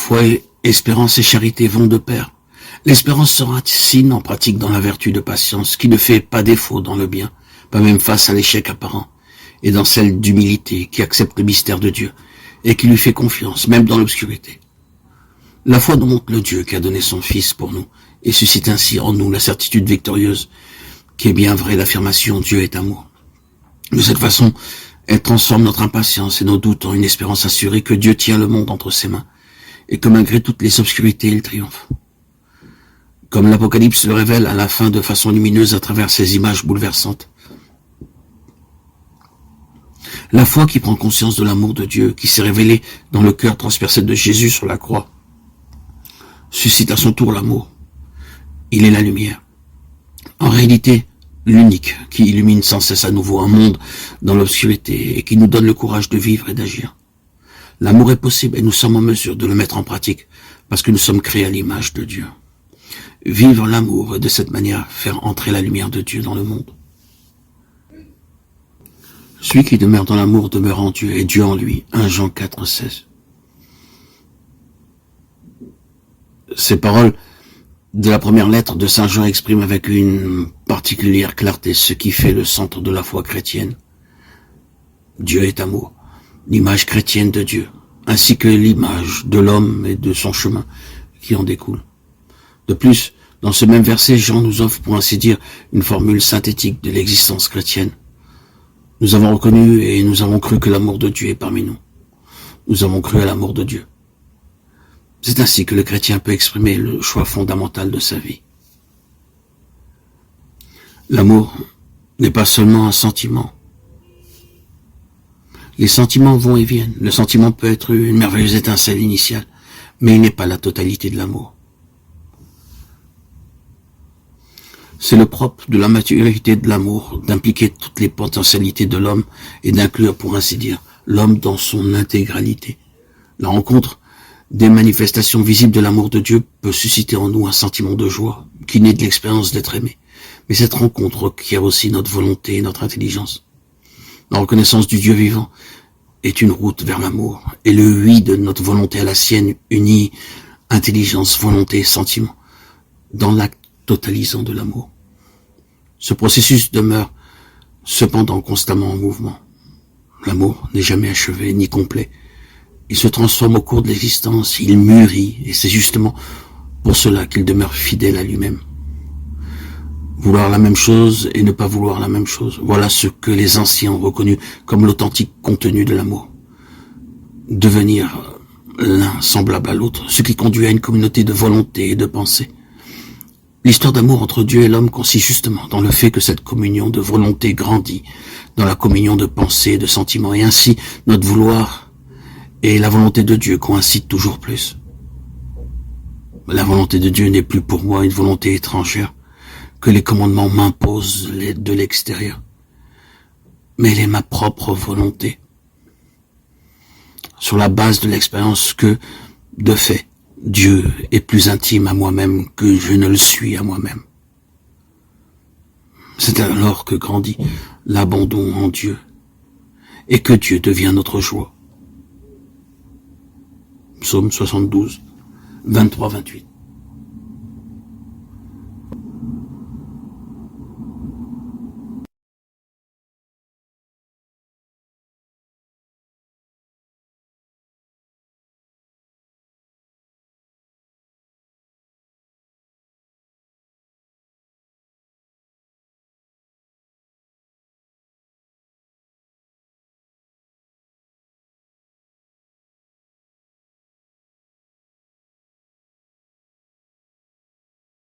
Foi, espérance et charité vont de pair. L'espérance sera signe en pratique dans la vertu de patience, qui ne fait pas défaut dans le bien, pas même face à l'échec apparent, et dans celle d'humilité, qui accepte le mystère de Dieu, et qui lui fait confiance, même dans l'obscurité. La foi nous montre le Dieu qui a donné son Fils pour nous, et suscite ainsi en nous la certitude victorieuse, qui est bien vraie l'affirmation Dieu est amour. De cette façon, elle transforme notre impatience et nos doutes en une espérance assurée que Dieu tient le monde entre ses mains, et que malgré toutes les obscurités, il triomphe. Comme l'Apocalypse le révèle à la fin de façon lumineuse à travers ces images bouleversantes. La foi qui prend conscience de l'amour de Dieu, qui s'est révélé dans le cœur transpercé de Jésus sur la croix, suscite à son tour l'amour. Il est la lumière. En réalité, l'unique qui illumine sans cesse à nouveau un monde dans l'obscurité et qui nous donne le courage de vivre et d'agir. L'amour est possible et nous sommes en mesure de le mettre en pratique parce que nous sommes créés à l'image de Dieu. Vivre l'amour et de cette manière faire entrer la lumière de Dieu dans le monde. Celui qui demeure dans l'amour demeure en Dieu et Dieu en lui. 1 Jean 4, 16. Ces paroles de la première lettre de Saint Jean expriment avec une particulière clarté ce qui fait le centre de la foi chrétienne. Dieu est amour, l'image chrétienne de Dieu, ainsi que l'image de l'homme et de son chemin qui en découle. De plus, dans ce même verset, Jean nous offre pour ainsi dire une formule synthétique de l'existence chrétienne. Nous avons reconnu et nous avons cru que l'amour de Dieu est parmi nous. Nous avons cru à l'amour de Dieu. C'est ainsi que le chrétien peut exprimer le choix fondamental de sa vie. L'amour n'est pas seulement un sentiment. Les sentiments vont et viennent. Le sentiment peut être une merveilleuse étincelle initiale, mais il n'est pas la totalité de l'amour. C'est le propre de la maturité de l'amour d'impliquer toutes les potentialités de l'homme et d'inclure, pour ainsi dire, l'homme dans son intégralité. La rencontre des manifestations visibles de l'amour de Dieu peut susciter en nous un sentiment de joie qui naît de l'expérience d'être aimé. Mais cette rencontre requiert aussi notre volonté et notre intelligence. La reconnaissance du Dieu vivant est une route vers l'amour, et le oui de notre volonté à la sienne unit intelligence, volonté et sentiment dans l'acte totalisant de l'amour. Ce processus demeure cependant constamment en mouvement. L'amour n'est jamais achevé ni complet. Il se transforme au cours de l'existence, il mûrit, et c'est justement pour cela qu'il demeure fidèle à lui-même. Vouloir la même chose et ne pas vouloir la même chose, voilà ce que les anciens ont reconnu comme l'authentique contenu de l'amour. Devenir l'un semblable à l'autre, ce qui conduit à une communauté de volonté et de pensée. L'histoire d'amour entre Dieu et l'homme consiste justement dans le fait que cette communion de volonté grandit dans la communion de pensée et de sentiments, et ainsi notre vouloir et la volonté de Dieu coïncident toujours plus. La volonté de Dieu n'est plus pour moi une volonté étrangère que les commandements m'imposent de l'extérieur, mais elle est ma propre volonté, sur la base de l'expérience que, de fait, Dieu est plus intime à moi-même que je ne le suis à moi-même. C'est alors que grandit l'abandon en Dieu et que Dieu devient notre joie. Psaume 72, 23-28.